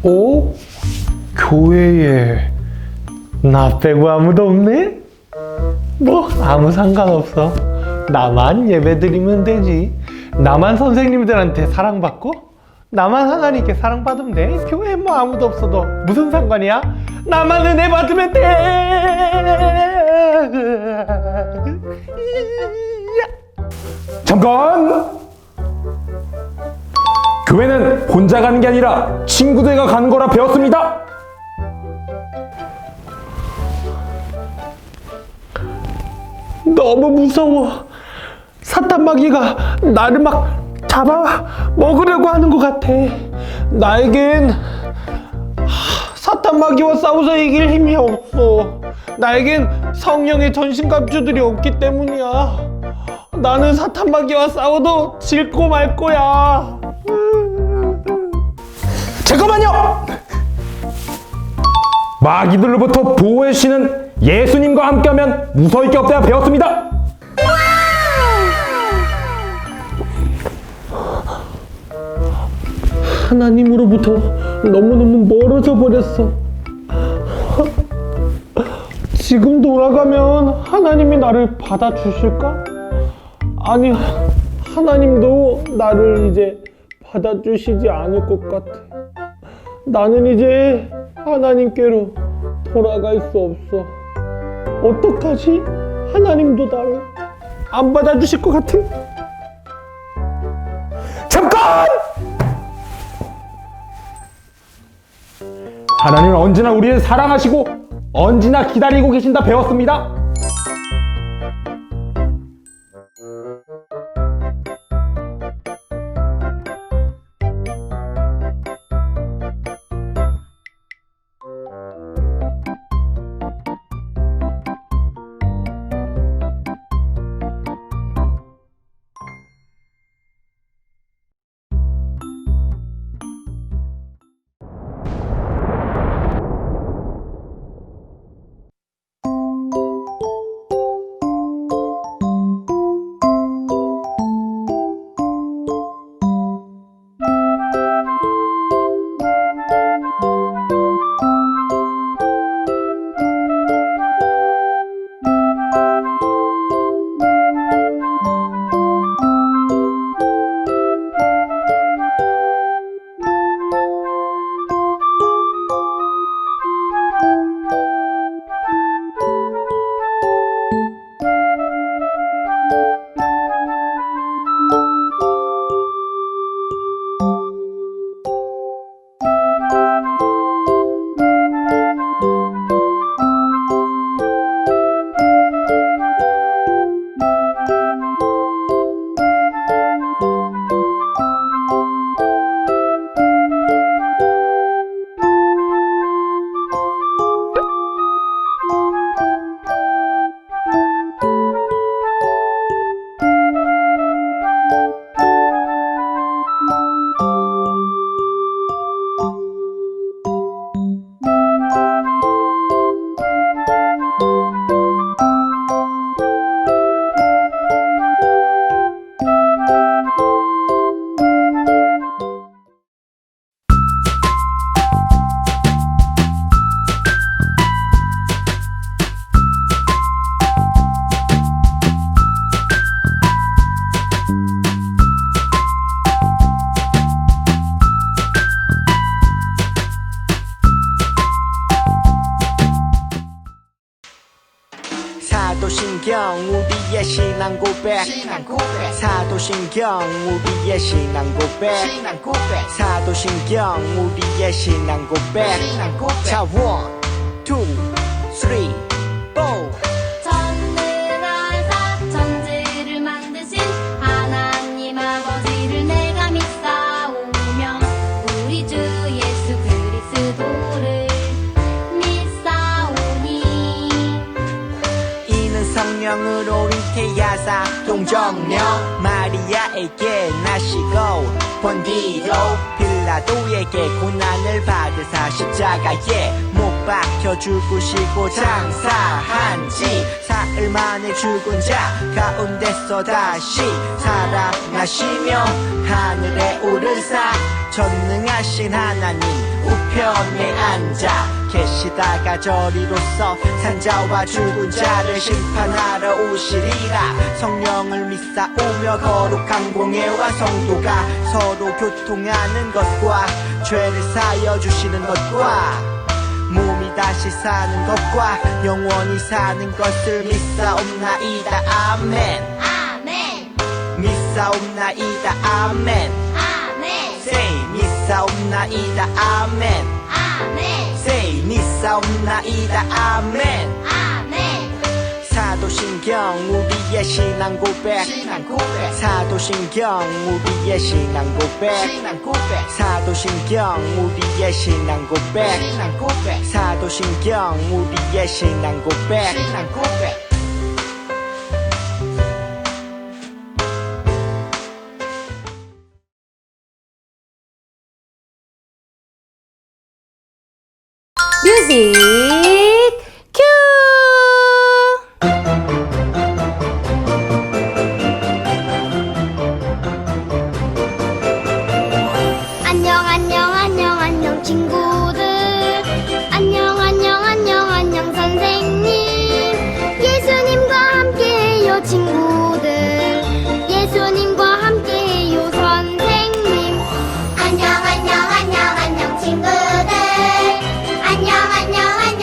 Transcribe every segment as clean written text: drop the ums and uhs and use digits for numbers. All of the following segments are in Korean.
어? 교회에 나 빼고 아무도 없네? 뭐 아무 상관없어. 나만 예배드리면 되지. 나만 선생님들한테 사랑받고 나만 하나님께 사랑받으면 돼. 교회에 뭐 아무도 없어도 무슨 상관이야? 나만 은혜 받으면 돼. 잠깐! 교회는 혼자 가는 게 아니라 친구들과 가는 거라 배웠습니다. 너무 무서워. 사탄 마귀가 나를 막 잡아 먹으려고 하는 것 같아. 나에겐 사탄 마귀와 싸워서 이길 힘이 없어. 나에겐 성령의 전신갑주들이 없기 때문이야. 나는 사탄 마귀와 싸워도 질고 말 거야. 잠깐만요! 마귀들로부터 보호해 주시는 예수님과 함께하면 무서울 게 없다야 배웠습니다. 하나님으로부터 너무너무 멀어져 버렸어. 지금 돌아가면 하나님이 나를 받아주실까? 아니, 하나님도 나를 이제 받아주시지 않을 것 같아. 나는 이제 하나님께로 돌아갈 수 없어. 어떡하지? 하나님도 나를 안 받아주실 것 같아. 잠깐! 하나님은 언제나 우리를 사랑하시고 언제나 기다리고 계신다 배웠습니다. 사도신경 우리의 신앙 고백 사도신경 우리의 신앙 고백 사도신경 우리의 신앙 고백 자 1, 2, 3, 4 전능한 사천지를 만드신 하나님 아버지를 내가 믿사오며 우리 주 예수 그리스도를 믿사오니 이는 성령으로 잉태하사 동정녀 마리아에게 나시고 본디로 빌라도에게 고난을 받으사 십자가에 못 박혀 죽으시고 장사한 지 사흘 만에 죽은 자 가운데서 다시 살아나시며 하늘에 오르사 전능하신 하나님 우편에 앉아 계시다가 저리로서 산자와 죽은 자를 심판하러 오시리라. 성령을 믿사오며 거룩한 공예와 성도가 서로 교통하는 것과 죄를 사여 주시는 것과 몸이 다시 사는 것과 영원히 사는 것을 믿사옵나이다. 아멘. 아멘 믿사옵나이다. 아멘. 아멘 Say 믿사옵나이다. 아멘. 아멘 Say 믿사옵나이다. 아멘. 아멘 사도신경 우리의 신앙 고백. 사도신경 우리의 신앙 고백. 사도신경 우리의 신앙 고백. 사도신경 우리의 신앙 고백. 뮤직 큐! 안녕 안녕 안녕 안녕 친구들 안녕 안녕 안녕 안녕 선생님 예수님과 함께해요 친구들 예수님과 함께해요 선생님 안녕 안녕 안녕 안녕 친구들 안녕 안녕 안녕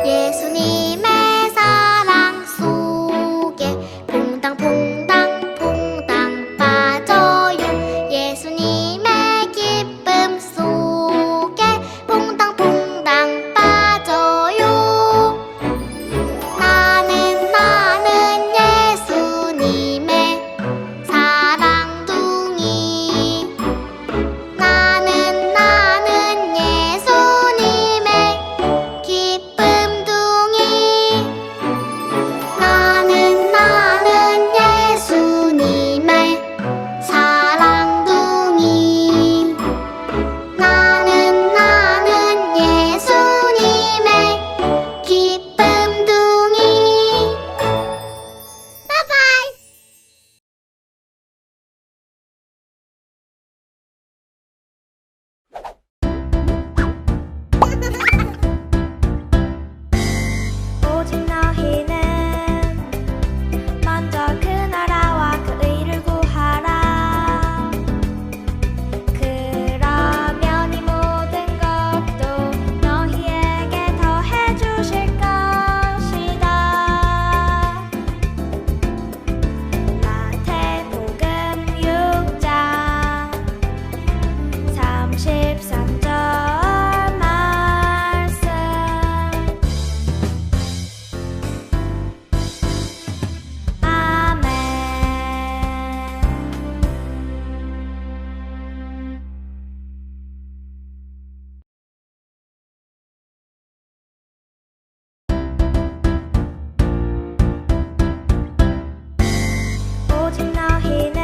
예수님의 사랑 속에 퐁당퐁당 퐁당 빠져요. 예수님의 기쁨 속에 퐁당퐁당 빠져요. 나는 예수님의 사랑둥이. 나는 예수님의 기쁨둥이. 나는 예수님의 사랑둥이. 나는 예수님의 기쁨둥이. 바이바이. 오직 너희는 먼저 그 나라와 그 의를 구하라. 그러면 이 모든 것도 너희에게 더해 주실 것이다. 마태복음 6장 33절 말씀. 아멘. 오직 너희는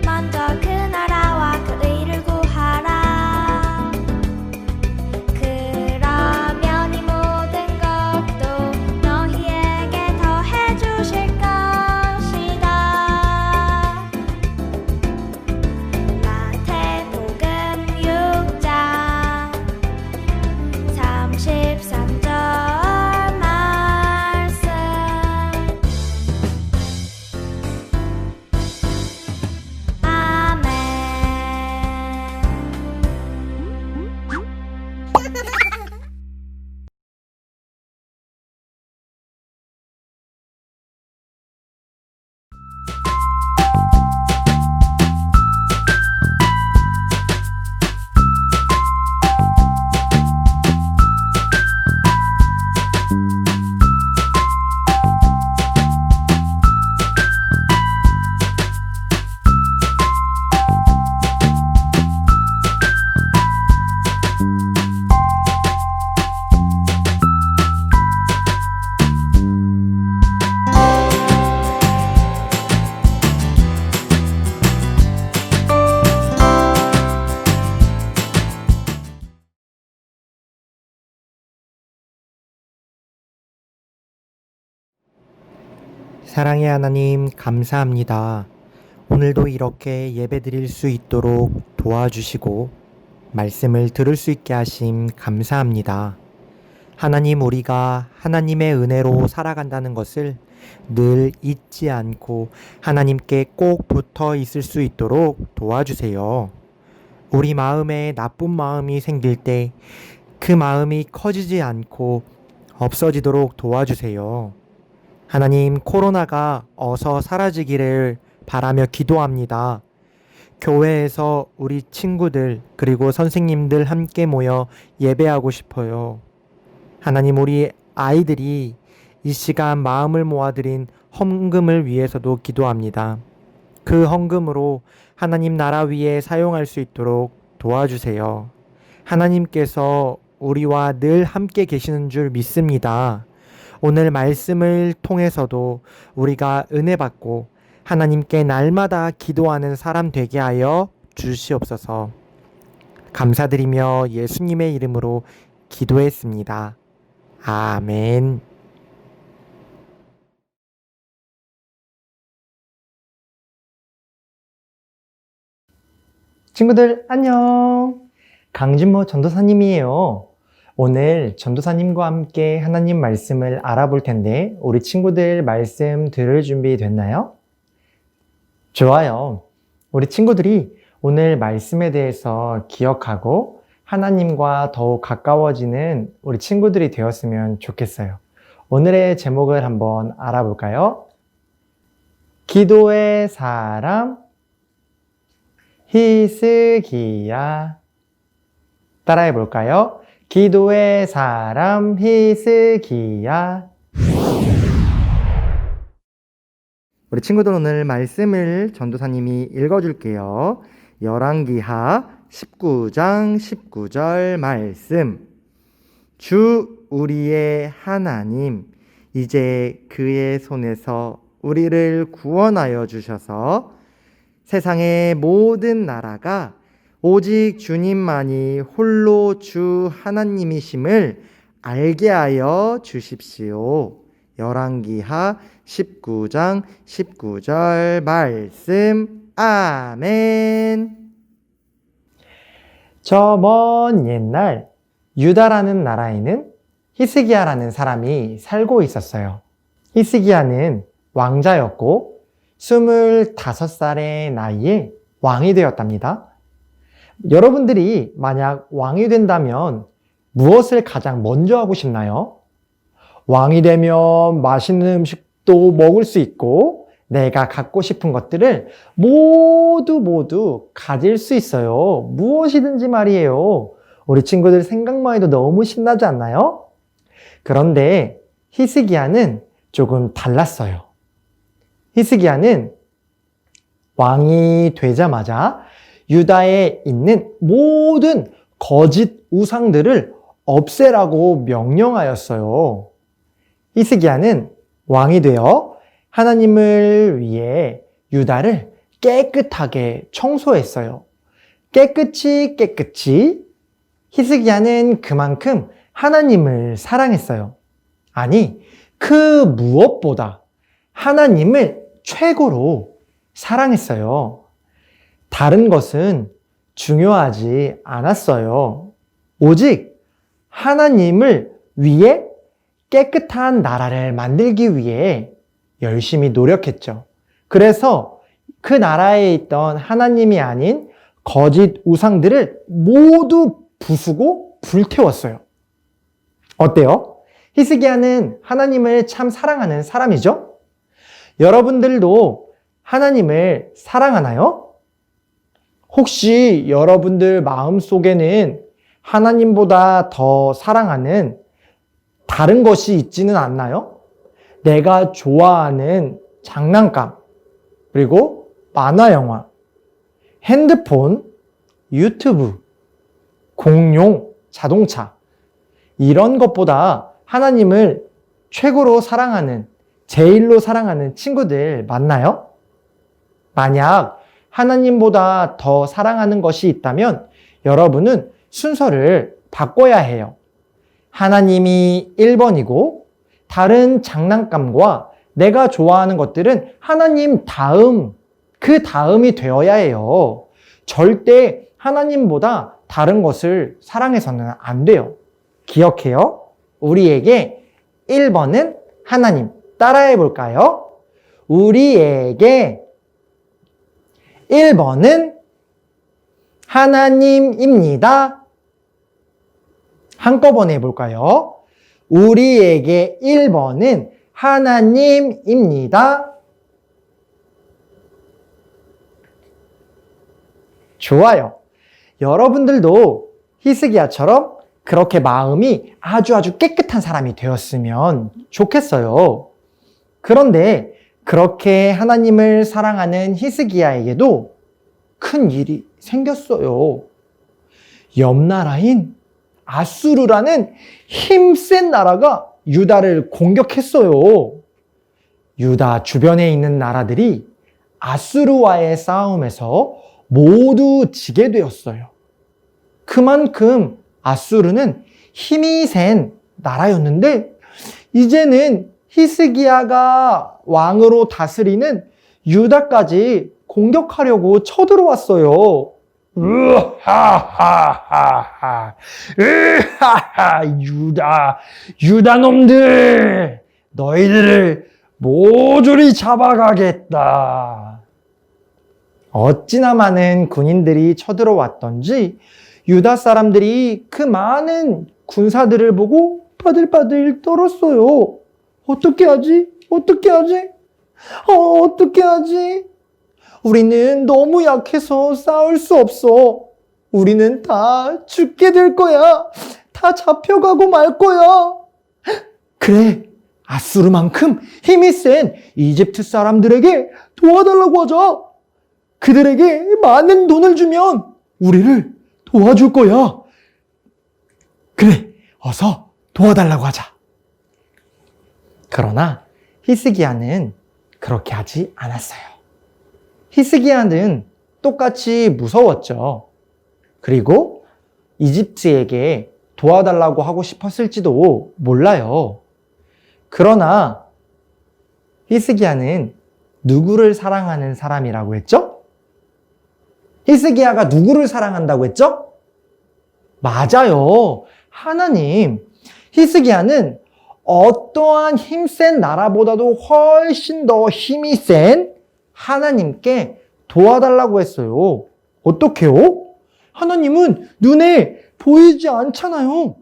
먼저 그 나라와 그 의를 구하라. 그러면 이 모든 것도 너희에게 더해 주실 것이다. 마태복음 6장 33절 말씀. 아멘. 사랑의 하나님, 감사합니다. 오늘도 이렇게 예배 드릴 수 있도록 도와주시고 말씀을 들을 수 있게 하심 감사합니다. 하나님, 우리가 하나님의 은혜로 살아간다는 것을 늘 잊지 않고 하나님께 꼭 붙어 있을 수 있도록 도와주세요. 우리 마음에 나쁜 마음이 생길 때 그 마음이 커지지 않고 없어지도록 도와주세요. 하나님, 코로나가 어서 사라지기를 바라며 기도합니다. 교회에서 우리 친구들 그리고 선생님들 함께 모여 예배하고 싶어요. 하나님, 우리 아이들이 이 시간 마음을 모아드린 헌금을 위해서도 기도합니다. 그 헌금으로 하나님 나라 위에 사용할 수 있도록 도와주세요. 하나님께서 우리와 늘 함께 계시는 줄 믿습니다. 오늘 말씀을 통해서도 우리가 은혜 받고 하나님께 날마다 기도하는 사람 되게 하여 주시옵소서. 감사드리며 예수님의 이름으로 기도했습니다. 아멘. 친구들 안녕. 강진모 전도사님이에요. 오늘 전도사님과 함께 하나님 말씀을 알아볼 텐데 우리 친구들 말씀 들을 준비 됐나요? 좋아요. 우리 친구들이 오늘 말씀에 대해서 기억하고 하나님과 더욱 가까워지는 우리 친구들이 되었으면 좋겠어요. 오늘의 제목을 한번 알아볼까요? 기도의 사람 히스기야. 따라해 볼까요? 기도의 사람 히스기야. 우리 친구들 오늘 말씀을 전도사님이 읽어줄게요. 열왕기하 19장 19절 말씀. 주 우리의 하나님, 이제 그의 손에서 우리를 구원하여 주셔서 세상의 모든 나라가 오직 주님만이 홀로 주 하나님이심을 알게 하여 주십시오. 열왕기하 19장 19절 말씀. 아멘. 저 먼 옛날 유다라는 나라에는 히스기야라는 사람이 살고 있었어요. 히스기야는 왕자였고 25살의 나이에 왕이 되었답니다. 여러분들이 만약 왕이 된다면 무엇을 가장 먼저 하고 싶나요? 왕이 되면 맛있는 음식도 먹을 수 있고 내가 갖고 싶은 것들을 모두 가질 수 있어요. 무엇이든지 말이에요. 우리 친구들 생각만 해도 너무 신나지 않나요? 그런데 히스기야는 조금 달랐어요. 히스기야는 왕이 되자마자 유다에 있는 모든 거짓 우상들을 없애라고 명령하였어요. 히스기야는 왕이 되어 하나님을 위해 유다를 깨끗하게 청소했어요. 깨끗이 히스기야는 그만큼 하나님을 사랑했어요. 아니, 그 무엇보다 하나님을 최고로 사랑했어요. 다른 것은 중요하지 않았어요. 오직 하나님을 위해 깨끗한 나라를 만들기 위해 열심히 노력했죠. 그래서 그 나라에 있던 하나님이 아닌 거짓 우상들을 모두 부수고 불태웠어요. 어때요? 히스기야는 하나님을 참 사랑하는 사람이죠? 여러분들도 하나님을 사랑하나요? 혹시 여러분들 마음속에는 하나님보다 더 사랑하는 다른 것이 있지는 않나요? 내가 좋아하는 장난감, 그리고 만화 영화, 핸드폰, 유튜브, 공룡, 자동차, 이런 것보다 하나님을 최고로 사랑하는, 제일로 사랑하는 친구들 맞나요? 만약 하나님보다 더 사랑하는 것이 있다면 여러분은 순서를 바꿔야 해요. 하나님이 1번이고 다른 장난감과 내가 좋아하는 것들은 하나님 다음, 그 다음이 되어야 해요. 절대 하나님보다 다른 것을 사랑해서는 안 돼요. 기억해요? 우리에게 1번은 하나님. 따라해 볼까요? 우리에게 1번은 하나님입니다. 한꺼번에 해볼까요? 우리에게 1번은 하나님입니다. 좋아요. 여러분들도 히스기야처럼 그렇게 마음이 아주 깨끗한 사람이 되었으면 좋겠어요. 그런데 그렇게 하나님을 사랑하는 히스기야에게도 큰 일이 생겼어요. 옆 나라인 아수르라는 힘센 나라가 유다를 공격했어요. 유다 주변에 있는 나라들이 아수르와의 싸움에서 모두 지게 되었어요. 그만큼 아수르는 힘이 센 나라였는데 이제는 히스기야가 왕으로 다스리는 유다까지 공격하려고 쳐들어왔어요. 으하하하, 유다 놈들, 너희들을 모조리 잡아가겠다. 어찌나 많은 군인들이 쳐들어왔던지 유다 사람들이 그 많은 군사들을 보고 바들바들 떨었어요. 어떻게 하지? 어떻게 하지? 어떻게 하지? 우리는 너무 약해서 싸울 수 없어. 우리는 다 죽게 될 거야. 다 잡혀가고 말 거야. 그래, 아수르만큼 힘이 센 이집트 사람들에게 도와달라고 하자. 그들에게 많은 돈을 주면 우리를 도와줄 거야. 그래, 어서 도와달라고 하자. 그러나 히스기야는 그렇게 하지 않았어요. 히스기야는 똑같이 무서웠죠. 그리고 이집트에게 도와달라고 하고 싶었을지도 몰라요. 그러나 히스기야는 누구를 사랑하는 사람이라고 했죠? 히스기야가 누구를 사랑한다고 했죠? 맞아요. 하나님. 히스기야는 어떠한 힘센 나라보다도 훨씬 더 힘이 센 하나님께 도와달라고 했어요. 어떻게요? 하나님은 눈에 보이지 않잖아요.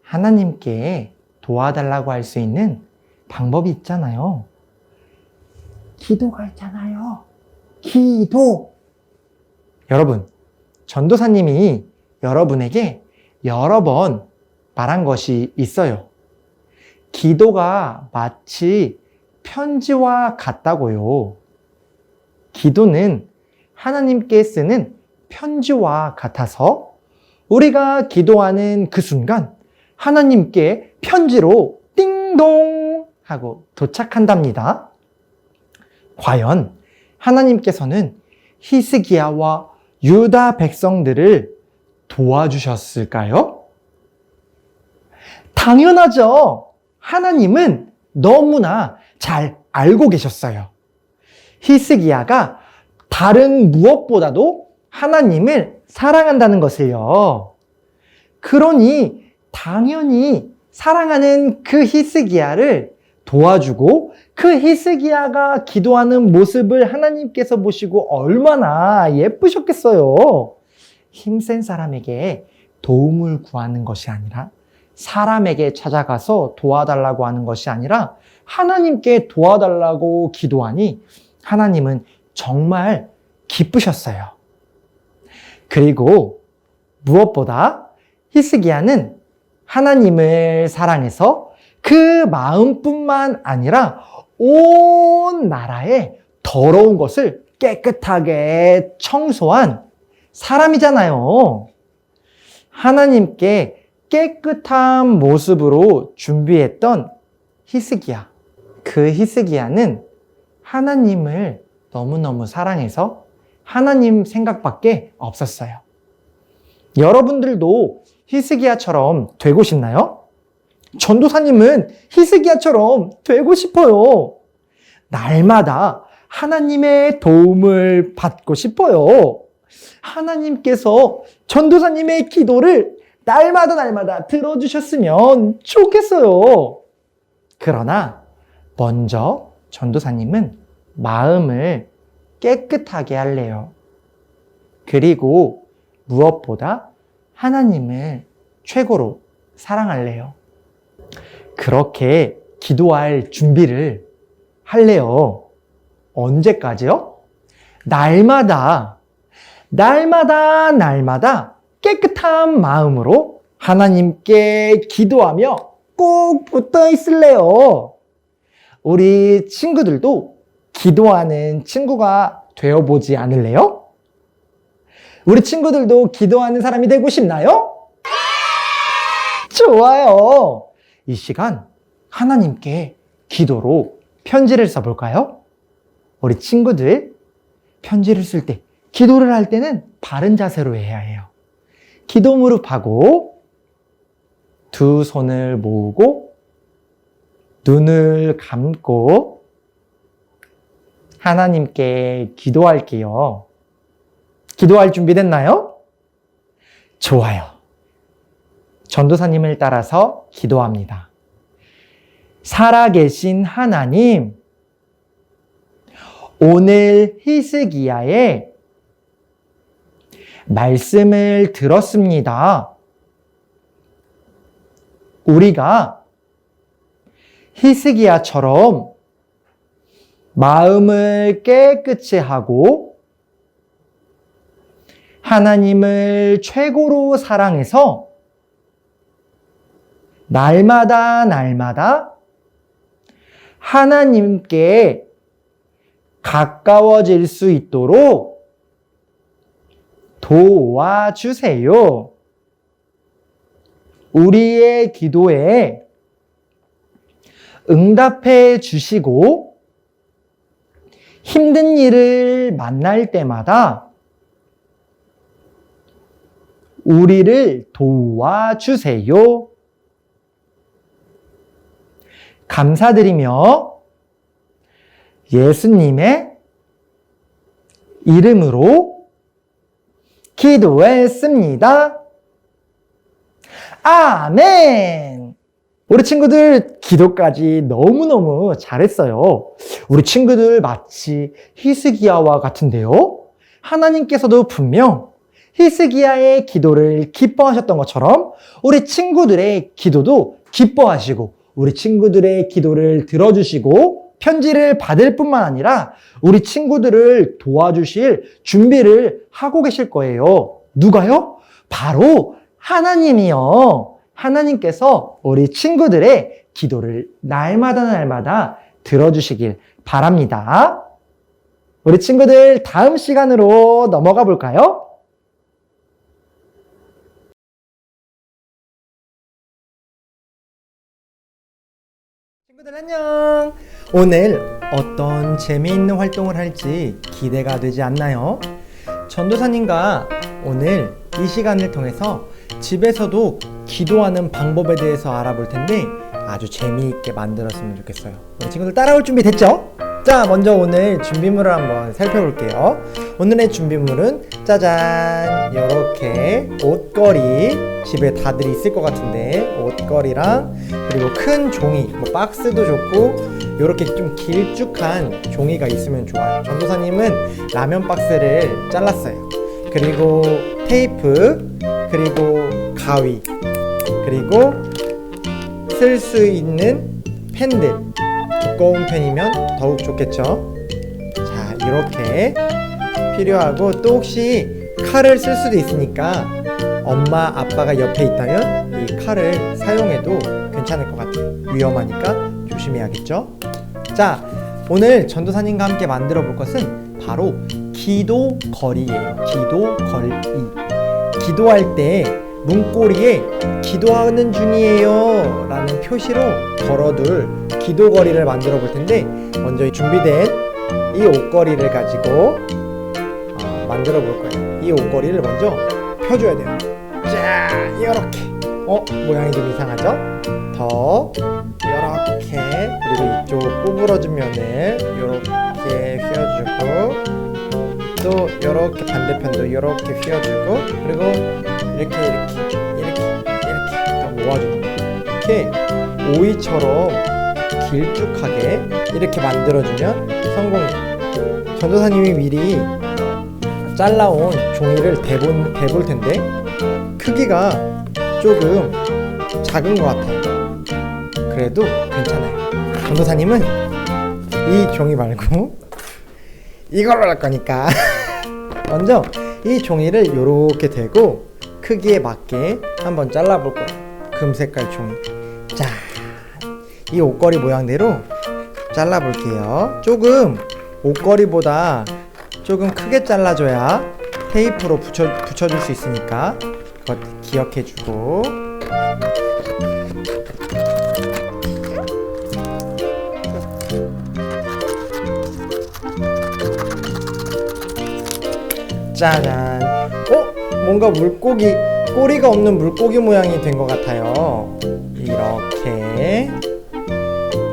하나님께 도와달라고 할 수 있는 방법이 있잖아요. 기도가 있잖아요. 기도. 여러분, 전도사님이 여러분에게 여러 번 말한 것이 있어요. 기도가 마치 편지와 같다고요. 기도는 하나님께 쓰는 편지와 같아서 우리가 기도하는 그 순간 하나님께 편지로 띵동 하고 도착한답니다. 과연 하나님께서는 히스기야와 유다 백성들을 도와주셨을까요? 당연하죠. 하나님은 너무나 잘 알고 계셨어요. 히스기야가 다른 무엇보다도 하나님을 사랑한다는 것을요. 그러니 당연히 사랑하는 그 히스기야를 도와주고 그 히스기야가 기도하는 모습을 하나님께서 보시고 얼마나 예쁘셨겠어요. 힘센 사람에게 도움을 구하는 것이 아니라 사람에게 찾아가서 도와달라고 하는 것이 아니라 하나님께 도와달라고 기도하니 하나님은 정말 기쁘셨어요. 그리고 무엇보다 히스기야는 하나님을 사랑해서 그 마음뿐만 아니라 온 나라의 더러운 것을 깨끗하게 청소한 사람이잖아요. 하나님께 깨끗한 모습으로 준비했던 히스기야. 그 히스기야는 하나님을 너무너무 사랑해서 하나님 생각밖에 없었어요. 여러분들도 히스기야처럼 되고 싶나요? 전도사님은 히스기야처럼 되고 싶어요. 날마다 하나님의 도움을 받고 싶어요. 하나님께서 전도사님의 기도를 날마다 들어주셨으면 좋겠어요. 그러나 먼저 전도사님은 마음을 깨끗하게 할래요. 그리고 무엇보다 하나님을 최고로 사랑할래요. 그렇게 기도할 준비를 할래요. 언제까지요? 날마다 깨끗한 마음으로 하나님께 기도하며 꼭 붙어 있을래요. 우리 친구들도 기도하는 친구가 되어보지 않을래요? 우리 친구들도 기도하는 사람이 되고 싶나요? 좋아요. 이 시간 하나님께 기도로 편지를 써볼까요? 우리 친구들 편지를 쓸 때, 기도를 할 때는 바른 자세로 해야 해요. 기도 무릎하고 두 손을 모으고 눈을 감고 하나님께 기도할게요. 기도할 준비 됐나요? 좋아요. 전도사님을 따라서 기도합니다. 살아계신 하나님, 오늘 히스기야의 말씀을 들었습니다. 우리가 히스기야처럼 마음을 깨끗이 하고 하나님을 최고로 사랑해서 날마다 하나님께 가까워질 수 있도록 도와주세요. 우리의 기도에 응답해 주시고 힘든 일을 만날 때마다 우리를 도와주세요. 감사드리며 예수님의 이름으로 기도했습니다. 아멘! 우리 친구들 기도까지 너무너무 잘했어요. 우리 친구들 마치 히스기야와 같은데요. 하나님께서도 분명 히스기야의 기도를 기뻐하셨던 것처럼 우리 친구들의 기도도 기뻐하시고 우리 친구들의 기도를 들어주시고 편지를 받을 뿐만 아니라 우리 친구들을 도와주실 준비를 하고 계실 거예요. 누가요? 바로 하나님이요. 하나님께서 우리 친구들의 기도를 날마다 들어주시길 바랍니다. 우리 친구들 다음 시간으로 넘어가 볼까요? 친구들 안녕! 오늘 어떤 재미있는 활동을 할지 기대가 되지 않나요? 전도사님과 오늘 이 시간을 통해서 집에서도 기도하는 방법에 대해서 알아볼 텐데 아주 재미있게 만들었으면 좋겠어요. 우리 친구들 따라올 준비 됐죠? 자, 먼저 오늘 준비물을 한번 살펴볼게요. 오늘의 준비물은 짜잔! 이렇게 옷걸이, 집에 다들 있을 것 같은데 옷걸이랑 그리고 큰 종이, 뭐 박스도 좋고 이렇게 좀 길쭉한 종이가 있으면 좋아요. 전도사님은 라면 박스를 잘랐어요. 그리고 테이프, 그리고 가위, 그리고 쓸 수 있는 펜들, 두꺼운 펜이면 더욱 좋겠죠. 자, 이렇게 필요하고 또 혹시 칼을 쓸 수도 있으니까 엄마, 아빠가 옆에 있다면 이 칼을 사용해도 괜찮을 것 같아요. 위험하니까 조심해야겠죠. 자, 오늘 전도사님과 함께 만들어 볼 것은 바로 기도거리예요. 기도거리. 기도할 때 문고리에 기도하는 중이에요 라는 표시로 걸어둘 기도거리를 만들어 볼 텐데 먼저 준비된 이 옷걸이를 가지고 만들어 볼 거예요. 이 옷걸이를 먼저 펴줘야 돼요. 자, 이렇게. 모양이 좀 이상하죠? 더 이렇게, 그리고 이쪽 구부러진 면을 이렇게 휘어주고 또 이렇게 반대편도 이렇게 휘어주고 그리고 이렇게 모아주는 거예요. 이렇게 오이처럼 길쭉하게 이렇게 만들어주면 성공이에요. 전도사님이 미리 잘라온 종이를 대볼 텐데 크기가 조금 작은 것 같아요. 그래도 괜찮아요. 전도사님은 이 종이 말고 이걸로 할 거니까 먼저 이 종이를 이렇게 대고 크기에 맞게 한번 잘라볼 거예요. 금색깔 종이. 자, 이 옷걸이 모양대로 잘라볼게요. 조금 옷걸이보다 조금 크게 잘라줘야 테이프로 붙여줄 수 있으니까 그것 기억해주고 짜잔. 뭔가 물고기, 꼬리가 없는 물고기 모양이 된 것 같아요. 이렇게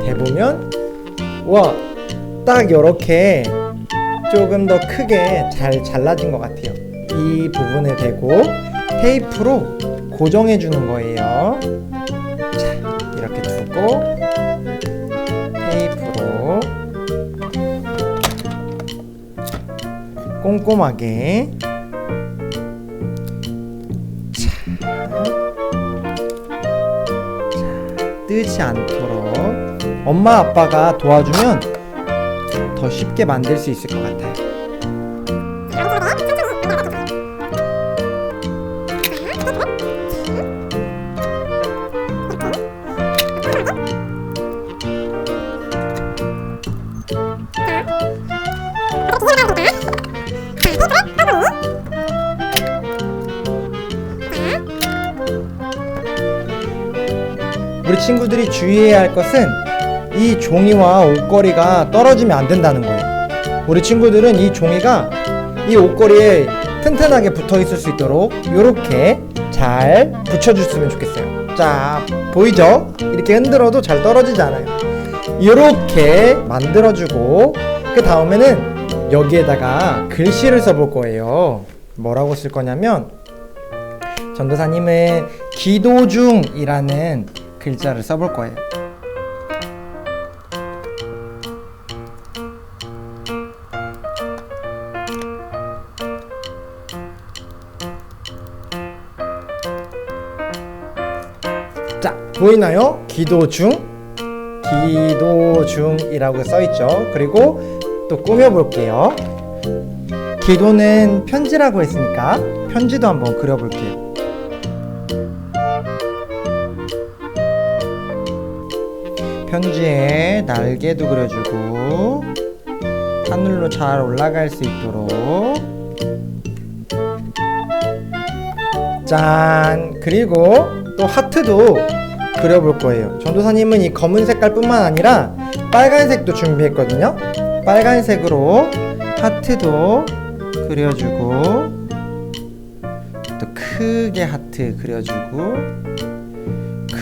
대보면 와, 딱 이렇게 조금 더 크게 잘 잘라진 것 같아요. 이 부분에 대고 테이프로 고정해 주는 거예요. 자, 이렇게 두고 테이프로 꼼꼼하게. 뜨지 않도록 엄마 아빠가 도와주면 더 쉽게 만들 수 있을 것 같아요. 우리 친구들이 주의해야 할 것은 이 종이와 옷걸이가 떨어지면 안 된다는 거예요. 우리 친구들은 이 종이가 이 옷걸이에 튼튼하게 붙어 있을 수 있도록 이렇게 잘 붙여줬으면 좋겠어요. 자, 보이죠? 이렇게 흔들어도 잘 떨어지지 않아요. 이렇게 만들어주고 그 다음에는 여기에다가 글씨를 써볼 거예요. 뭐라고 쓸 거냐면 전도사님은 기도 중이라는 글자를 써볼 거예요. 자, 보이나요? 기도 중, 기도 중이라고 써있죠. 그리고 또 꾸며볼게요. 기도는 편지라고 했으니까 편지도 한번 그려볼게요. 편지에 날개도 그려주고 하늘로 잘 올라갈 수 있도록. 짠! 그리고 또 하트도 그려볼 거예요. 전도사님은 이 검은 색깔뿐만 아니라 빨간색도 준비했거든요. 빨간색으로 하트도 그려주고 또 크게 하트 그려주고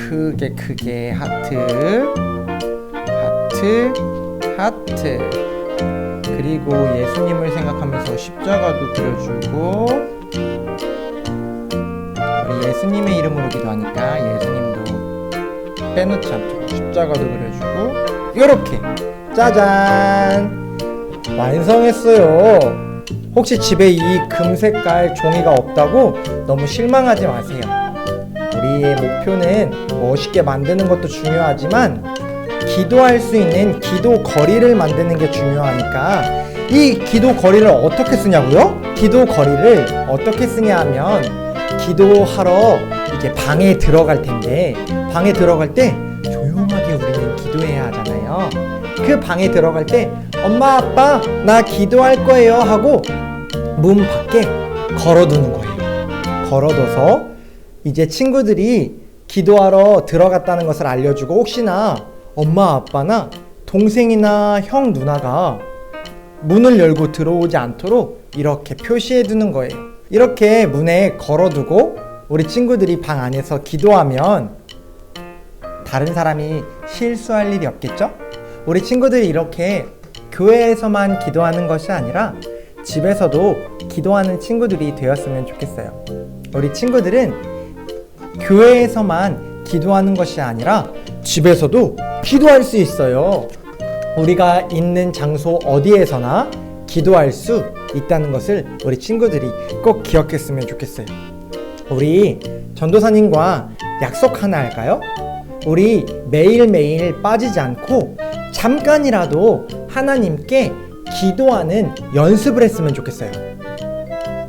크게 하트 그리고 예수님을 생각하면서 십자가도 그려주고 우리 예수님의 이름으로 기도하니까 예수님도 빼놓지 않도록 십자가도 그려주고 이렇게 짜잔 완성했어요. 혹시 집에 이 금색깔 종이가 없다고 너무 실망하지 마세요. 우리의 목표는 멋있게 만드는 것도 중요하지만 기도할 수 있는 기도 거리를 만드는 게 중요하니까 이 기도 거리를 어떻게 쓰냐고요? 기도 거리를 어떻게 쓰냐 하면 기도하러 이렇게 방에 들어갈 텐데 방에 들어갈 때 조용하게 우리는 기도해야 하잖아요. 그 방에 들어갈 때 엄마 아빠 나 기도할 거예요 하고 문 밖에 걸어두는 거예요. 걸어둬서 이제 친구들이 기도하러 들어갔다는 것을 알려주고 혹시나 엄마 아빠나 동생이나 형 누나가 문을 열고 들어오지 않도록 이렇게 표시해 두는 거예요. 이렇게 문에 걸어두고 우리 친구들이 방 안에서 기도하면 다른 사람이 실수할 일이 없겠죠? 우리 친구들이 이렇게 교회에서만 기도하는 것이 아니라 집에서도 기도하는 친구들이 되었으면 좋겠어요. 우리 친구들은 교회에서만 기도하는 것이 아니라 집에서도 기도할 수 있어요. 우리가 있는 장소 어디에서나 기도할 수 있다는 것을 우리 친구들이 꼭 기억했으면 좋겠어요. 우리 전도사님과 약속 하나 할까요? 우리 매일매일 빠지지 않고 잠깐이라도 하나님께 기도하는 연습을 했으면 좋겠어요.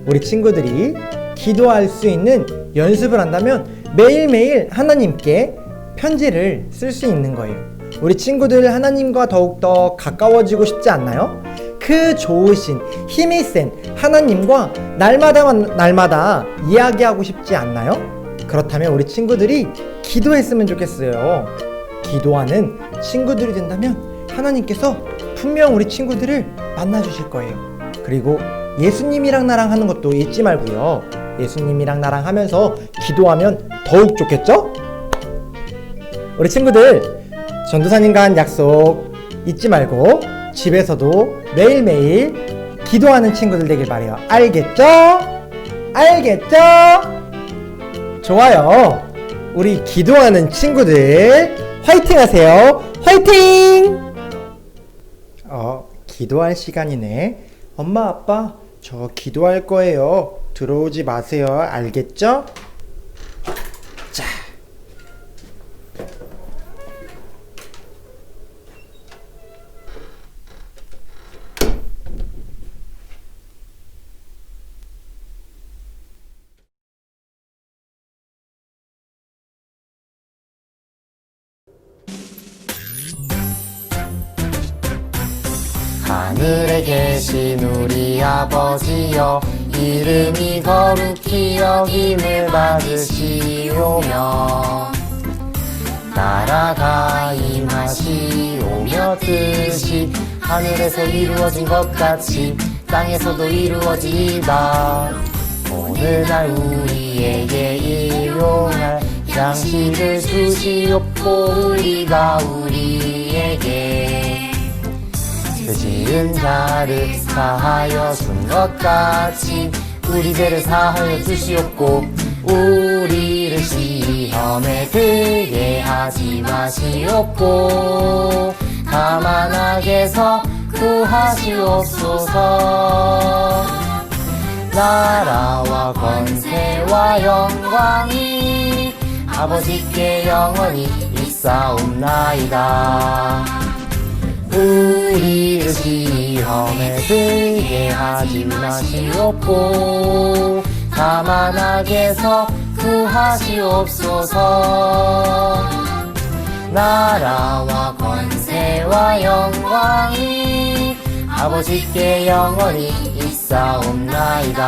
우리 친구들이 기도할 수 있는 연습을 한다면 매일매일 하나님께 편지를 쓸 수 있는 거예요. 우리 친구들 하나님과 더욱더 가까워지고 싶지 않나요? 그 좋으신 힘이 센 하나님과 날마다 이야기하고 싶지 않나요? 그렇다면 우리 친구들이 기도했으면 좋겠어요. 기도하는 친구들이 된다면 하나님께서 분명 우리 친구들을 만나주실 거예요. 그리고 예수님이랑 나랑 하는 것도 잊지 말고요. 예수님이랑 나랑 하면서 기도하면 더욱 좋겠죠? 우리 친구들 전도사님과 한 약속 잊지 말고 집에서도 매일매일 기도하는 친구들 되길 바래요. 알겠죠? 알겠죠? 좋아요. 우리 기도하는 친구들 화이팅 하세요. 화이팅! 기도할 시간이네. 엄마 아빠 저 기도할 거예요. 들어오지 마세요. 알겠죠? 자. 하늘에 계신 우리 아버지여, 이름이 거룩히 여김을 받으시오며, 나라가 임하시오며, 뜻이 하늘에서 이루어진 것 같이 땅에서도 이루어지이다. 오늘날 우리에게 일용할 양식을 주시옵고, 우리가 우리에게 죄 지은 자를 사하여 준 것 같이 우리 죄를 사하여 주시옵고, 우리를 시험에 들게 하지 마시옵고, 다만 악에서 구하시옵소서. 나라와 권세와 영광이 아버지께 영원히 있사옵나이다. 우리를 시험에 들게 하지 마시옵고, 다만 악에서 구하시옵소서. 나라와 권세와 영광이 아버지께 영원히 있사옵나이다.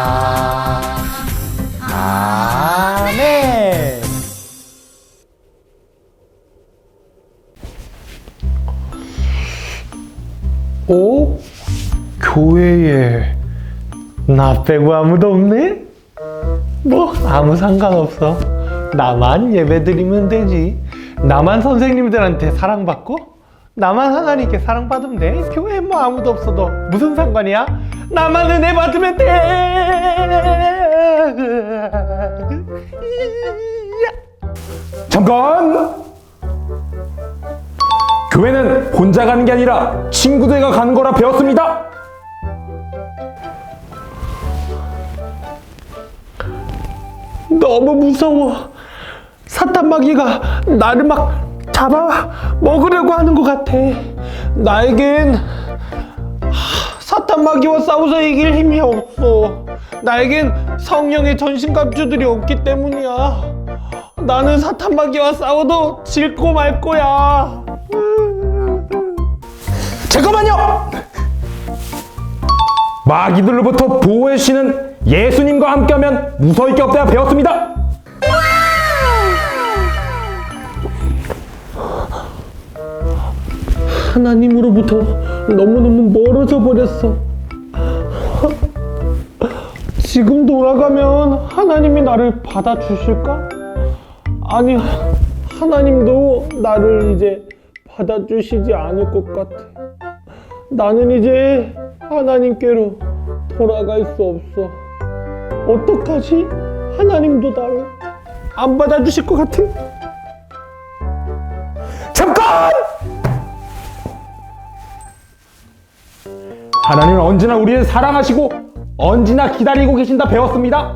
아멘. 교회에 나 빼고 아무도 없네? 뭐 아무 상관없어. 나만 예배드리면 되지. 나만 선생님들한테 사랑받고 나만 하나님께 사랑받으면 돼. 교회에 뭐 아무도 없어도 무슨 상관이야? 나만 은혜 받으면 돼. 잠깐! 교회는 혼자 가는 게 아니라 친구들과 가는 거라 배웠습니다. 너무 무서워. 사탄 마귀가 나를 막 잡아 먹으려고 하는 것 같아. 나에겐 사탄 마귀와 싸워서 이길 힘이 없어. 나에겐 성령의 전신갑주들이 없기 때문이야. 나는 사탄 마귀와 싸워도 질고 말 거야. 잠깐만요! 마귀들로부터 보호해 주시는 예수님과 함께하면 무서울 게 없다 배웠습니다. 하나님으로부터 너무너무 멀어져 버렸어. 지금 돌아가면 하나님이 나를 받아주실까? 아니, 하나님도 나를 이제 받아주시지 않을 것 같아. 나는 이제 하나님께로 돌아갈 수 없어. 어떡하지? 하나님도 나를 안 받아주실 것 같아. 잠깐! 하나님은 언제나 우리를 사랑하시고 언제나 기다리고 계신다 배웠습니다.